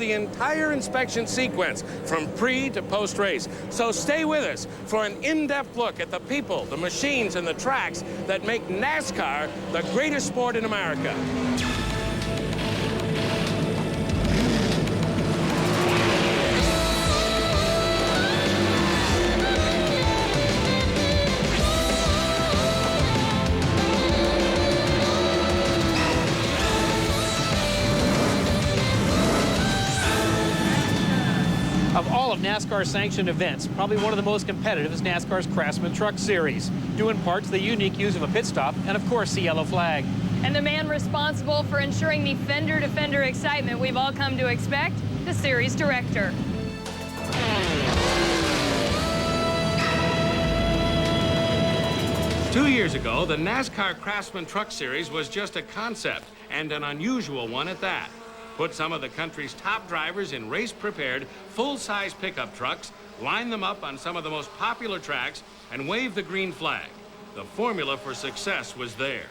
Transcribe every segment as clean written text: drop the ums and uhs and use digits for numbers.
the entire inspection sequence from pre to post-race. So stay with us for an in-depth look at the people, the machines, and the tracks that make NASCAR the greatest sport in America. Of all of NASCAR's sanctioned events, probably one of the most competitive is NASCAR's Craftsman Truck Series, due in part to the unique use of a pit stop and, of course, the yellow flag. And the man responsible for ensuring the fender-to-fender excitement we've all come to expect, the series director. Two years ago, the NASCAR Craftsman Truck Series was just a concept, and an unusual one at that. Put some of the country's top drivers in race-prepared, full-size pickup trucks, line them up on some of the most popular tracks, and wave the green flag. The formula for success was there.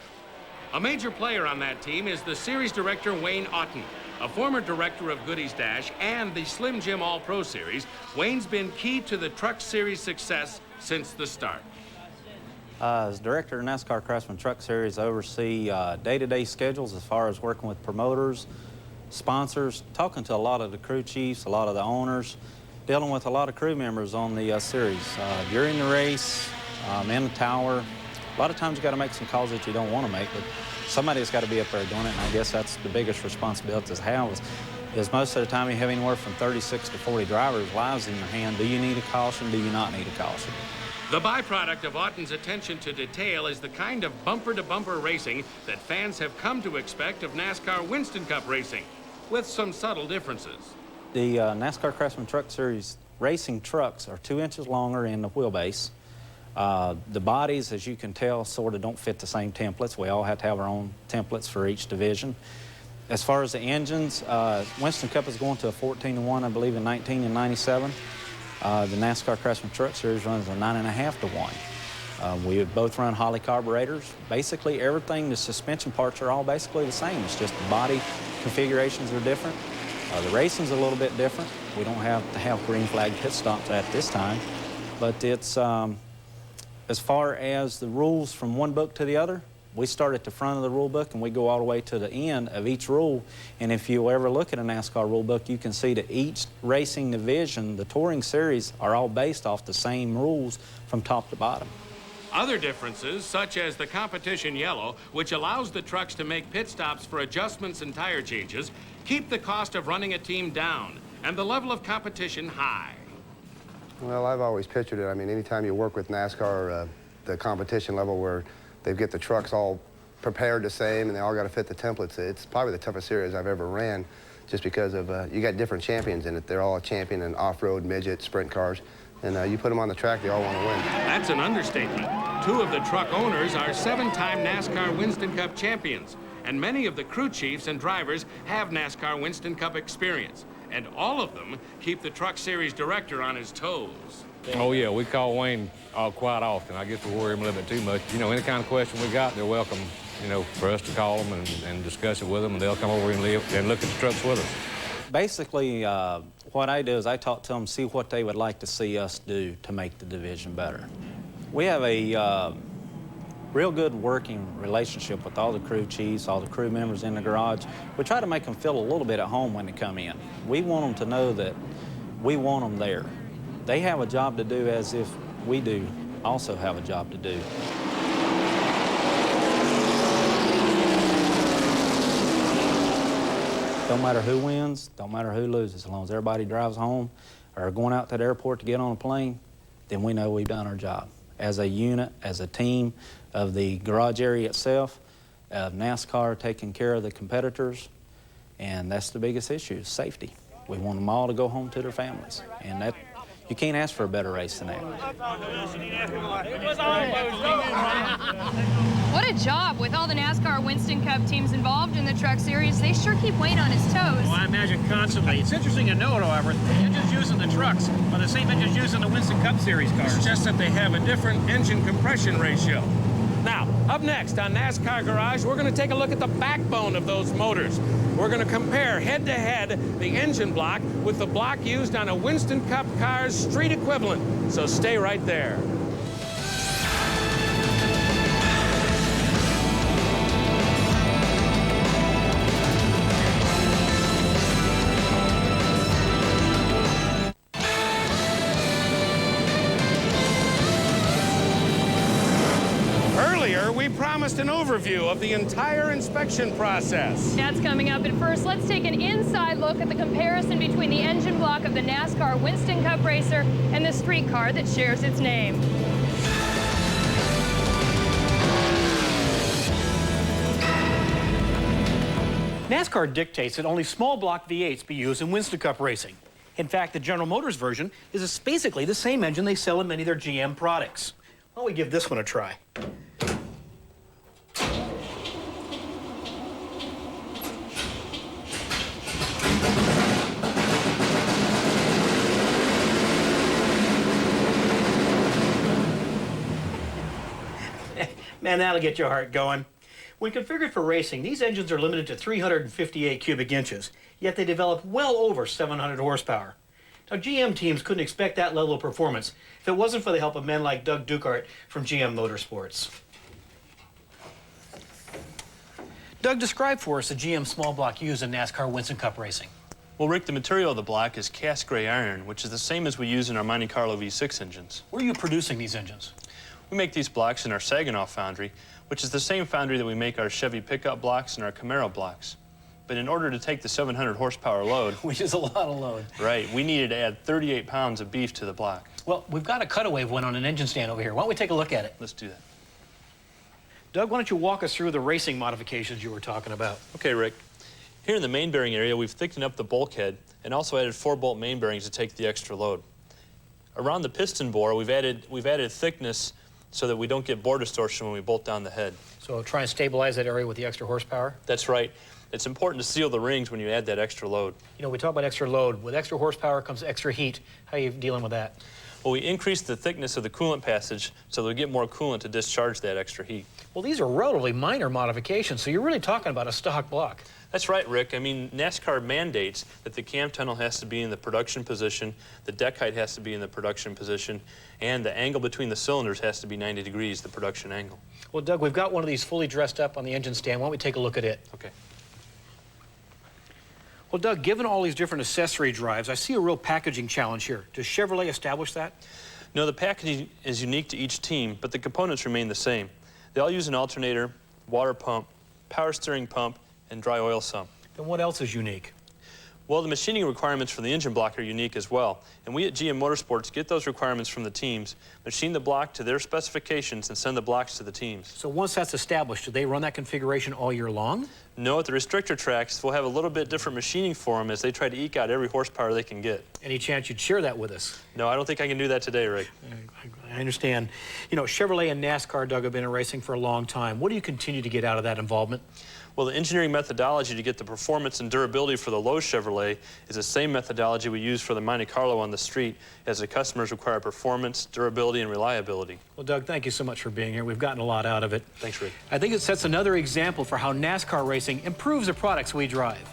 A major player on that team is the series director Wayne Otten. A former director of Goodies Dash and the Slim Jim All-Pro Series, Wayne's been key to the Truck Series' success since the start. As director of NASCAR Craftsman Truck Series, I oversee day-to-day schedules as far as working with promoters, sponsors, talking to a lot of the crew chiefs, a lot of the owners, dealing with a lot of crew members on the series. During the race, in the tower, a lot of times you got to make some calls that you don't want to make, but somebody's got to be up there doing it, and I guess that's the biggest responsibility to have is most of the time you have anywhere from 36 to 40 drivers' lives in your hand. Do you need a caution? Do you not need a caution? The byproduct of Otten's attention to detail is the kind of bumper-to-bumper racing that fans have come to expect of NASCAR Winston Cup racing, with some subtle differences. The NASCAR Craftsman Truck Series racing trucks are 2 inches longer in the wheelbase. The bodies, as you can tell, sort of don't fit the same templates. We all have to have our own templates for each division. As far as the engines, Winston Cup is going to a 14-to-1, I believe, in 19 and 97. The NASCAR Craftsman Truck Series runs a 9.5-to-1. We both run Holley carburetors. Basically, everything, the suspension parts are all basically the same. It's just the body configurations are different. The racing's a little bit different. We don't have to have green flag pit stops at this time. But it's, as far as the rules from one book to the other, we start at the front of the rule book and we go all the way to the end of each rule. And if you ever look at a NASCAR rule book, you can see that each racing division, the touring series, are all based off the same rules from top to bottom. Other differences, such as the competition yellow, which allows the trucks to make pit stops for adjustments and tire changes, keep the cost of running a team down and the level of competition high. Well, I've always pictured it. I mean, anytime you work with NASCAR, the competition level where they get the trucks all prepared the same and they all got to fit the templates, it's probably the toughest series I've ever ran, just because of you got different champions in it. They're all a champion in off-road, midget, sprint cars. And you put them on the track, they all want to win. That's an understatement. Two of the truck owners are 7-time NASCAR Winston Cup champions, and many of the crew chiefs and drivers have NASCAR Winston Cup experience, and all of them keep the Truck Series director on his toes. Oh, yeah, we call Wayne quite often. I guess we worry him a little bit too much. You know, any kind of question we got, they're welcome, you know, for us to call them and discuss it with them, and they'll come over and look at the trucks with us. Basically, what I do is I talk to them, see what they would like to see us do to make the division better. We have a real good working relationship with all the crew chiefs, all the crew members in the garage. We try to make them feel a little bit at home when they come in. We want them to know that we want them there. They have a job to do as if we do also have a job to do. Don't matter who wins, don't matter who loses, as long as everybody drives home or going out to the airport to get on a plane, then we know we've done our job. As a unit, as a team of the garage area itself, of NASCAR taking care of the competitors, and that's the biggest issue, is safety. We want them all to go home to their families, and that, you can't ask for a better race than that. What a job with all the NASCAR Winston Cup teams involved in the Truck Series. They sure keep Wayne on his toes. Well, I imagine constantly. It's interesting to note, however, the engines used in the trucks are the same engines used in the Winston Cup Series cars. It's just that they have a different engine compression ratio. Now, up next on NASCAR Garage, we're going to take a look at the backbone of those motors. We're going to compare head-to-head the engine block with the block used on a Winston Cup car's street equivalent. So stay right there. We promised an overview of the entire inspection process. That's coming up, but first, let's take an inside look at the comparison between the engine block of the NASCAR Winston Cup racer and the street car that shares its name. NASCAR dictates that only small block V8s be used in Winston Cup racing. In fact, the General Motors version is basically the same engine they sell in many of their GM products. Why don't we give this one a try? Man, that'll get your heart going. When configured for racing, these engines are limited to 358 cubic inches, yet they develop well over 700 horsepower. Now, GM teams couldn't expect that level of performance if it wasn't for the help of men like Doug Ducart from GM Motorsports. Doug, describe for us the GM small block used in NASCAR Winston Cup racing. Well, Rick, the material of the block is cast gray iron, which is the same as we use in our Monte Carlo V6 engines. Where are you producing these engines? We make these blocks in our Saginaw foundry, which is the same foundry that we make our Chevy pickup blocks and our Camaro blocks. But in order to take the 700 horsepower load... Which is a lot of load. Right. We needed to add 38 pounds of beef to the block. Well, we've got a cutaway of one on an engine stand over here. Why don't we take a look at it? Let's do that. Doug, why don't you walk us through the racing modifications you were talking about? Okay, Rick. Here in the main bearing area, we've thickened up the bulkhead and also added 4-bolt main bearings to take the extra load. Around the piston bore, we've added thickness so that we don't get bore distortion when we bolt down the head. So try and stabilize that area with the extra horsepower? That's right. It's important to seal the rings when you add that extra load. You know, we talk about extra load. With extra horsepower comes extra heat. How are you dealing with that? Well, we increase the thickness of the coolant passage so that we get more coolant to discharge that extra heat. Well, these are relatively minor modifications, so you're really talking about a stock block. That's right, Rick. I mean, NASCAR mandates that the cam tunnel has to be in the production position, the deck height has to be in the production position, and the angle between the cylinders has to be 90 degrees, the production angle. Well, Doug, we've got one of these fully dressed up on the engine stand. Why don't we take a look at it? Okay. Well, Doug, given all these different accessory drives, I see a real packaging challenge here. Does Chevrolet establish that? No, the packaging is unique to each team, but the components remain the same. They all use an alternator, water pump, power steering pump, and dry oil sump. Then what else is unique? Well, the machining requirements for the engine block are unique as well, and we at GM Motorsports get those requirements from the teams, machine the block to their specifications, and send the blocks to the teams. So once that's established, do they run that configuration all year long? No, at the restrictor tracks, we'll have a little bit different machining for them as they try to eke out every horsepower they can get. Any chance you'd share that with us? No, I don't think I can do that today, Rick. I understand. You know, Chevrolet and NASCAR, Doug, have been in racing for a long time. What do you continue to get out of that involvement? Well, the engineering methodology to get the performance and durability for the low Chevrolet is the same methodology we use for the Monte Carlo on the street, as the customers require performance, durability, and reliability. Well, Doug, thank you so much for being here. We've gotten a lot out of it. Thanks, Rick. I think it sets another example for how NASCAR racing improves the products we drive.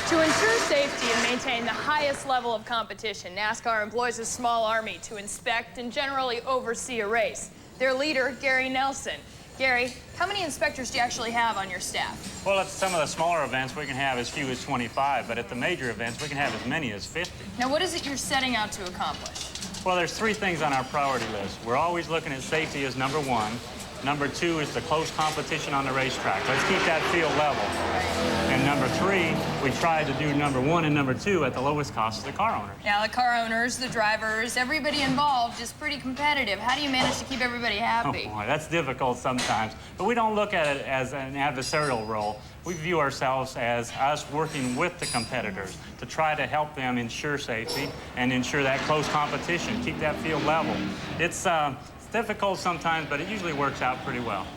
To ensure safety and maintain the highest level of competition, NASCAR employs a small army to inspect and generally oversee a race. Their leader, Gary Nelson. Gary, how many inspectors do you actually have on your staff? Well, at some of the smaller events, we can have as few as 25, but at the major events, we can have as many as 50. Now, what is it you're setting out to accomplish? Well, there's 3 things on our priority list. We're always looking at safety as number 1. Number 2 is the close competition on the racetrack. Let's keep that field level. And number 3, we try to do number 1 and number 2 at the lowest cost to the car owner. Now, the car owners, the drivers, everybody involved is pretty competitive. How do you manage to keep everybody happy? Oh, boy, that's difficult sometimes. But we don't look at it as an adversarial role. We view ourselves as us working with the competitors to try to help them ensure safety and ensure that close competition, keep that field level. It's difficult sometimes, but it usually works out pretty well.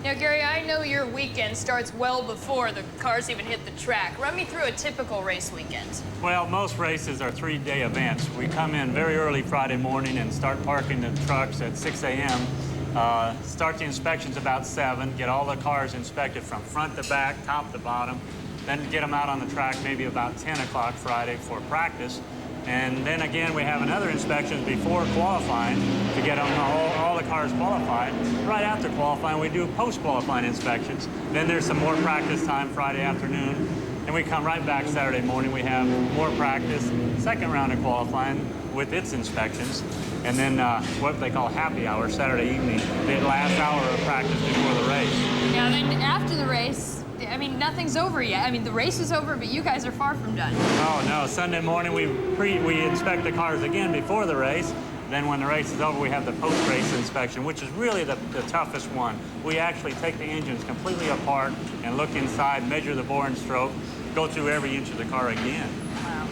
Now, Gary, I know your weekend starts well before the cars even hit the track. Run me through a typical race weekend. Well, most races are 3-day events. We come in very early Friday morning and start parking the trucks at 6 a.m. Start the inspections about 7, get all the cars inspected from front to back, top to bottom, then get them out on the track maybe about 10 o'clock Friday for practice. And then again, we have another inspection before qualifying to get them all the cars qualified. Right after qualifying, we do post-qualifying inspections. Then there's some more practice time Friday afternoon. And we come right back Saturday morning. We have more practice, second round of qualifying with its inspections. And then what they call happy hour Saturday evening, the last hour of practice before the race. Now then, after the race, I mean, nothing's over yet. I mean, the race is over, but you guys are far from done. Oh, no. Sunday morning, we inspect the cars again before the race. Then when the race is over, we have the post-race inspection, which is really the toughest one. We actually take the engines completely apart and look inside, measure the bore and stroke, go through every inch of the car again. Wow.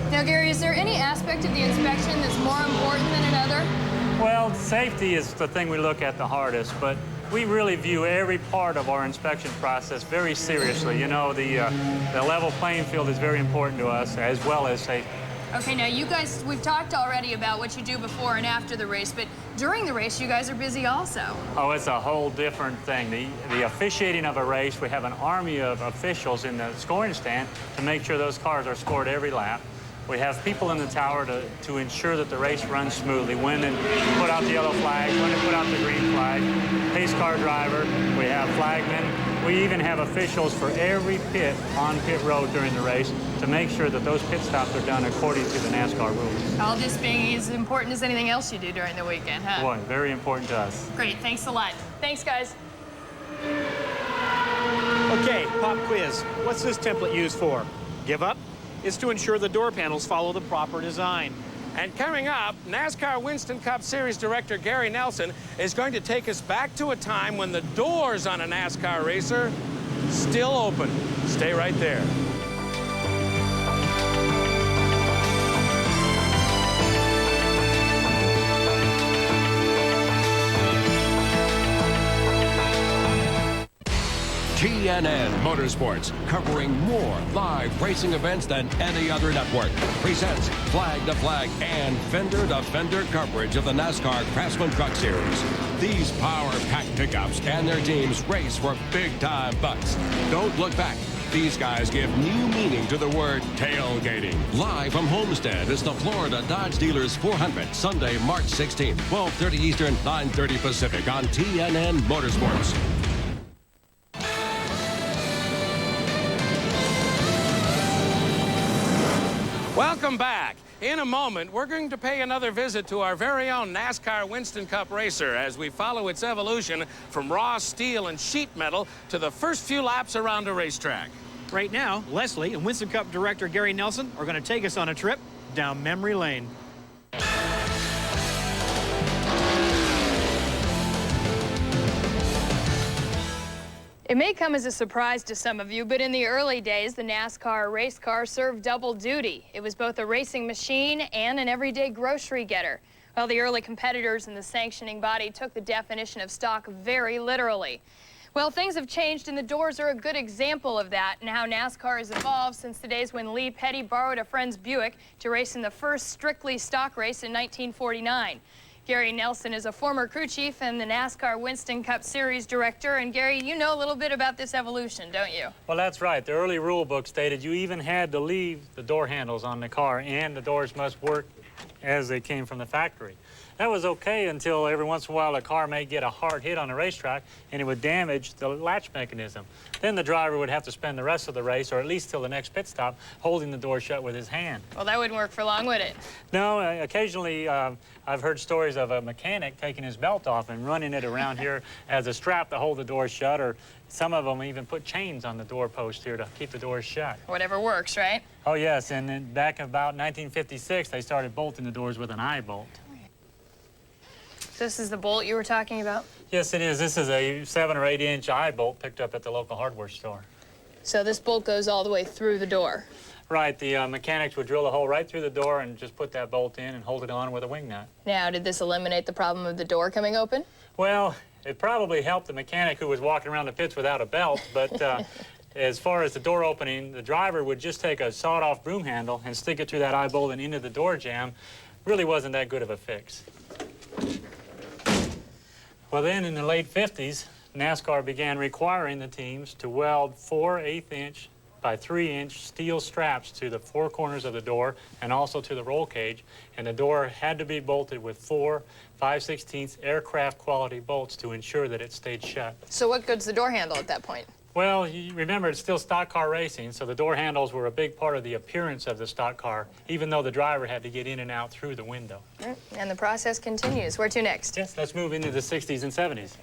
Now, Gary, is there any aspect of the inspection that's more important than another? Well, safety is the thing we look at the hardest, but we really view every part of our inspection process very seriously. You know, the level playing field is very important to us, as well as safety. Okay, now you guys, we've talked already about what you do before and after the race, but during the race, you guys are busy also. Oh, it's a whole different thing. The officiating of a race, we have an army of officials in the scoring stand to make sure those cars are scored every lap. We have people in the tower to ensure that the race runs smoothly. When to put out the yellow flag, when to put out the green flag. Pace car driver, we have flagmen. We even have officials for every pit on pit road during the race to make sure that those pit stops are done according to the NASCAR rules. All this being as important as anything else you do during the weekend, huh? Boy, very important to us. Great, thanks a lot. Thanks, guys. Okay, pop quiz. What's this template used for? Give up? It's to ensure the door panels follow the proper design. And coming up, NASCAR Winston Cup Series Director Gary Nelson is going to take us back to a time when the doors on a NASCAR racer still open. Stay right there. TNN Motorsports, covering more live racing events than any other network, presents flag-to-flag and fender-to-fender coverage of the NASCAR Craftsman Truck Series. These power-packed pickups and their teams race for big-time bucks. Don't look back. These guys give new meaning to the word tailgating. Live from Homestead is the Florida Dodge Dealers 400, Sunday, March 16th, 12:30 Eastern, 9:30 Pacific on TNN Motorsports. Welcome back. In a moment, we're going to pay another visit to our very own NASCAR Winston Cup racer as we follow its evolution from raw steel and sheet metal to the first few laps around a racetrack. Right now, Leslie and Winston Cup Director Gary Nelson are going to take us on a trip down memory lane. It may come as a surprise to some of you, but in the early days, the NASCAR race car served double duty. It was both a racing machine and an everyday grocery getter. Well, the early competitors and the sanctioning body took the definition of stock very literally. Well, things have changed, and the doors are a good example of that and how NASCAR has evolved since the days when Lee Petty borrowed a friend's Buick to race in the first strictly stock race in 1949. Gary Nelson is a former crew chief and the NASCAR Winston Cup Series director. And Gary, you know a little bit about this evolution, don't you? Well, that's right. The early rule book stated you even had to leave the door handles on the car, and the doors must work as they came from the factory. That was okay until every once in a while a car may get a hard hit on a racetrack and it would damage the latch mechanism. Then the driver would have to spend the rest of the race, or at least till the next pit stop, holding the door shut with his hand. Well, that wouldn't work for long, would it? No, occasionally I've heard stories of a mechanic taking his belt off and running it around here as a strap to hold the door shut, or some of them even put chains on the doorpost here to keep the doors shut. Whatever works, right? Oh, yes, and then back in about 1956, they started bolting the doors with an eye bolt. This is the bolt you were talking about? Yes, it is. This is a 7 or 8 inch eye bolt picked up at the local hardware store. So this bolt goes all the way through the door? Right. The mechanics would drill a hole right through the door and just put that bolt in and hold it on with a wing nut. Now, did this eliminate the problem of the door coming open? Well, It probably helped the mechanic who was walking around the pits without a belt, but as far as the door opening, the driver would just take a sawed-off broom handle and stick it through that eye bolt and into the door jamb. Really wasn't that good of a fix. Well, then in the late 50s, NASCAR began requiring the teams to weld 4 1/8" by 3-inch steel straps to the 4 corners of the door and also to the roll cage, and the door had to be bolted with 4 5/16 aircraft quality bolts to ensure that it stayed shut. So what good's the door handle at that point? Well, you remember, it's still stock car racing, so the door handles were a big part of the appearance of the stock car, even though the driver had to get in and out through the window. And the process continues. Where to next? Yes, let's move into the 60s and 70s.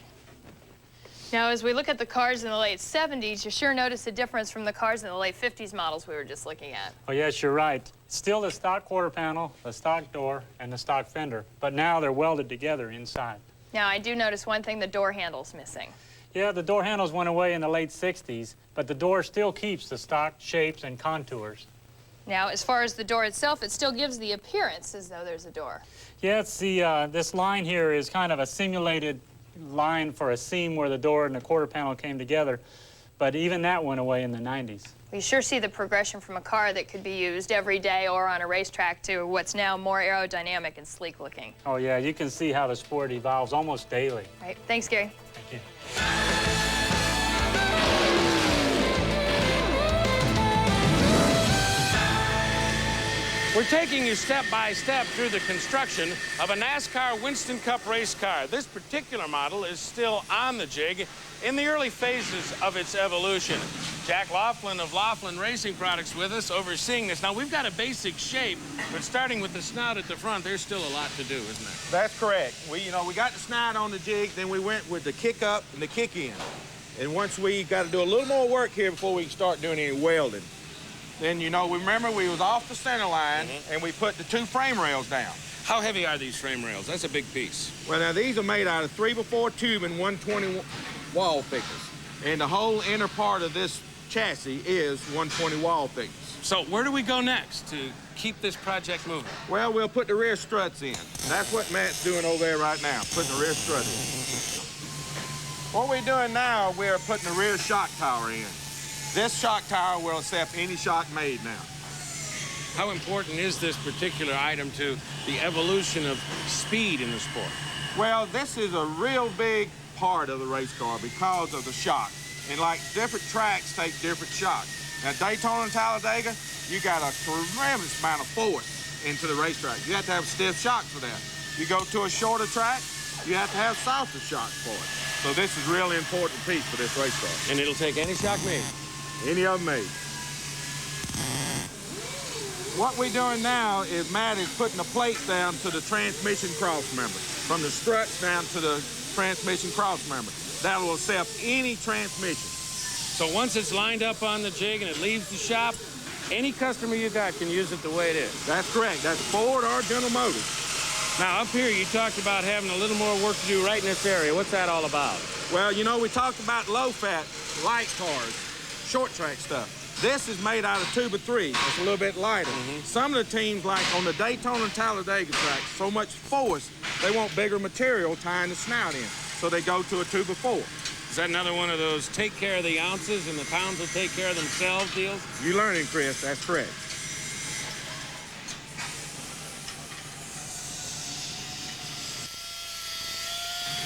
Now, as we look at the cars in the late 70s, you sure notice a difference from the cars in the late 50s models we were just looking at. Oh, yes, you're right. Still the stock quarter panel, the stock door, and the stock fender, but now they're welded together inside. Now, I do notice one thing, the door handle's missing. Yeah, the door handles went away in the late 60s, but the door still keeps the stock shapes and contours. Now, as far as the door itself, it still gives the appearance as though there's a door. Yeah, it's this line here is kind of a simulated line for a seam where the door and the quarter panel came together, but even that went away in the 90s. We sure see the progression from a car that could be used every day or on a racetrack to what's now more aerodynamic and sleek looking. Oh, yeah, you can see how the sport evolves almost daily. Right. Thanks, Gary. Thank you. We're taking you step by step through the construction of a NASCAR Winston Cup race car. This particular model is still on the jig in the early phases of its evolution. Jack Laughlin of Laughlin Racing Products with us overseeing this. Now, we've got a basic shape, but starting with the snout at the front, there's still a lot to do, isn't there? That's correct. We got the snout on the jig, then we went with the kick up and the kick in. And once we got to do a little more work here before we can start doing any welding. Then, remember we was off the center line, and we put the 2 frame rails down. How heavy are these frame rails? That's a big piece. Well, now, these are made out of 3x4 tube and 120 wall thickness. And the whole inner part of this chassis is 120 wall thickness. So where do we go next to keep this project moving? Well, we'll put the rear struts in. That's what Matt's doing over there right now, putting the rear struts in. What we're doing now, we're putting the rear shock tower in. This shock tower will accept any shock made now. How important is this particular item to the evolution of speed in the sport? Well, this is a real big part of the race car because of the shock. And like different tracks take different shocks. Now, Daytona and Talladega, you got a tremendous amount of force into the racetrack. You have to have stiff shocks for that. You go to a shorter track, you have to have softer shocks for it. So this is a really important piece for this race car. And it'll take any shock made? Any of them made. What we're doing now is Matt is putting the plates down to the transmission cross member. From the struts down to the transmission cross member. That will accept any transmission. So once it's lined up on the jig and it leaves the shop, any customer you got can use it the way it is. That's correct. That's Ford or General Motors. Now, up here, you talked about having a little more work to do right in this area. What's that all about? Well, we talked about low-fat, light cars, short track stuff. This is made out of 2x3. It's a little bit lighter. Some of the teams, like on the Daytona and Talladega tracks, so much force, they want bigger material tying the snout in. So they go to a 2x4. Is that another one of those take care of the ounces and the pounds will take care of themselves deals? You're learning, Chris. That's correct.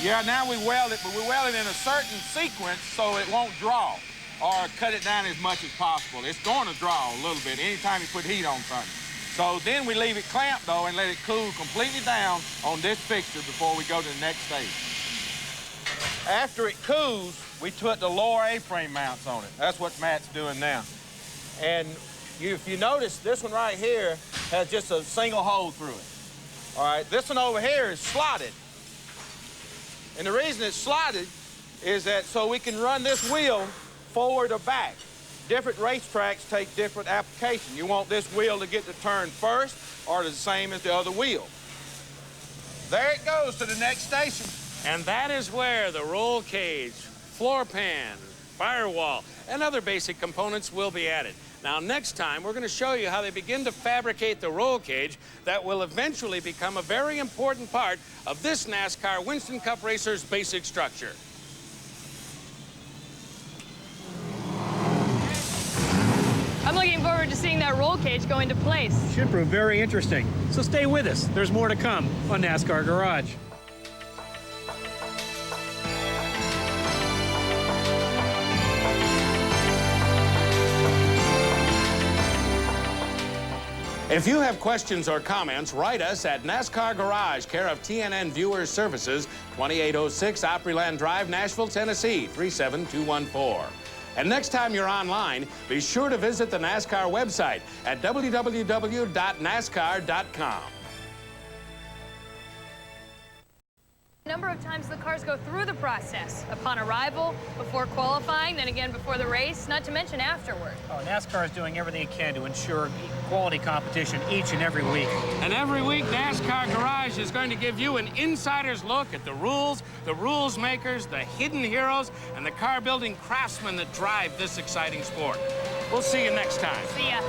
Yeah, now we weld it, but we weld it in a certain sequence so it won't draw or cut it down as much as possible. It's going to draw a little bit anytime you put heat on something. So then we leave it clamped, though, and let it cool completely down on this fixture before we go to the next stage. After it cools, we put the lower A-frame mounts on it. That's what Matt's doing now. And if you notice, this one right here has just a single hole through it. All right, this one over here is slotted. And the reason it's slotted is that so we can run this wheel forward or back. Different racetracks take different application. You want this wheel to get to turn first or the same as the other wheel. There it goes to the next station. And that is where the roll cage, floor pan, firewall, and other basic components will be added. Now, next time, we're going to show you how they begin to fabricate the roll cage that will eventually become a very important part of this NASCAR Winston Cup Racer's basic structure. I'm looking forward to seeing that roll cage go into place. Should prove very interesting. So stay with us. There's more to come on NASCAR Garage. If you have questions or comments, write us at NASCAR Garage, care of TNN Viewers Services, 2806 Opryland Drive, Nashville, Tennessee, 37214. And next time you're online, be sure to visit the NASCAR website at www.nascar.com. A number of times the cars go through the process, upon arrival, before qualifying, then again before the race, not to mention afterward. Oh, NASCAR is doing everything it can to ensure quality competition each and every week. And every week, NASCAR Garage is going to give you an insider's look at the rules makers, the hidden heroes, and the car-building craftsmen that drive this exciting sport. We'll see you next time. See ya.